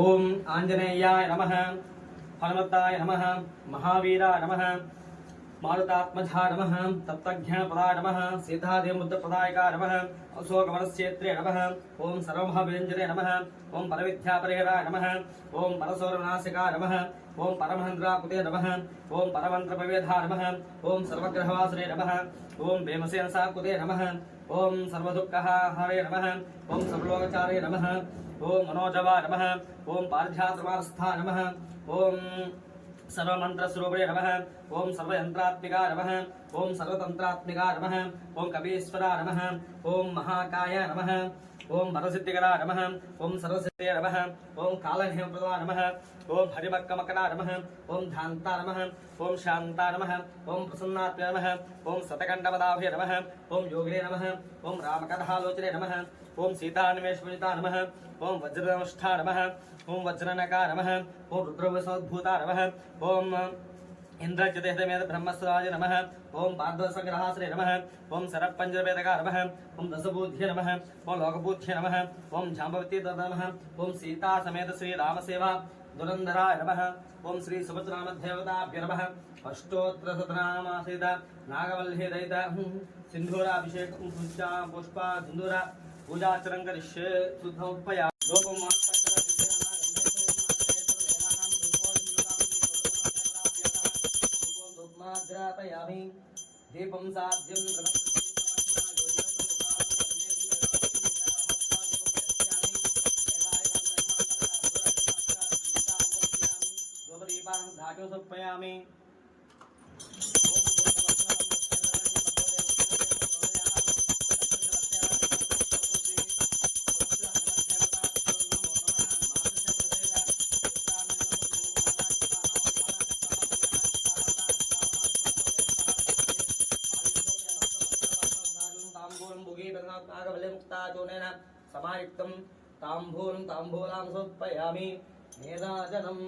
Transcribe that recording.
ఓం ఆంజనేయాయ నమః, హనుమతాయ నమః, మహావీరాయ నమః, మారుతాత్మజాయ నమః, తత్వజ్ఞానపదాయ నమః, సీతాదేవముద్రప్రదాయకాయ నమః, అశోకవనశ్చేత్రే నమః. ఓం సర్వమహావ్యంజనే నమః. ఓం పరవిద్యాపరిహరాయ నమః. ఓం పరశౌరనాశికాయ నమః. ఓం పరమహంద్రాకృతే నమః. ఓం పరమంత్రపవేధాయ నమః. ఓం సర్వగ్రహవాసునే నమః. ఓం భీమసేనసాకృతే నమః. ఓం సర్వదుఃఖహారే నమః. ఓం సర్వలోకచారే నమః. ఓం మనోజవాయ నమః. ఓం పారిజాతమానస్థాయ నమః. ఓం सर्वमंत्रस्वरूपिणे नमः. ओम सर्वयंत्रात्मिकाय नमः. ओम सर्वतंत्रात्मिकाय नमः. ओम कवीश्वराय नमः. ओम महाकाय नमः. ओम वरसिद्धिकराय नमः. ओम सर्वसिद्धये नमः. ओम कालनेमप्रदाय नमः. ओम हरिमक्कमकराय नमः. ओम धान्ताय नमः. ओम शान्ताय नमः. ओम प्रसन्नात्मने नमः. ओम शतकण्डपदाभये नमः. ओम योगिने नमः. ओम रामकथालोचने नमः. ओम सीतान्वेषणिताय नमः. ओम वज्रनमष्ठाय नमः. ओम वज्रनकाय नमः. ओम रुद्रवसोद्भूताय नमः. ओम इंद्रजतेहमेध ब्रह्मस्वराज नमः. ओम पार्धवसंग्रहाश्रे नमः. ओम सरपंजरवेदकाय नमः. ओम दशबुद्धे नमः. ओम लोकबुद्धे नमः. ओम जाम्बवती नमः. ओम सीता समेत श्री रामसेवा दुरंधराय नमः. ओम श्री सुभद्रामदेवताभ्य नमः. अष्टोत्तरशतनामासीत नागवल्ली दयित सिंधूराभिषेक पूजा पुष्पा सिंधूर पूजाचरण करिष्ये शुद्धोपया दीपं साध्यं धातु समर्पयामि. समायुक्तं ताम्बूलं ताम्बूलां समर्पयामि. नेदाजनं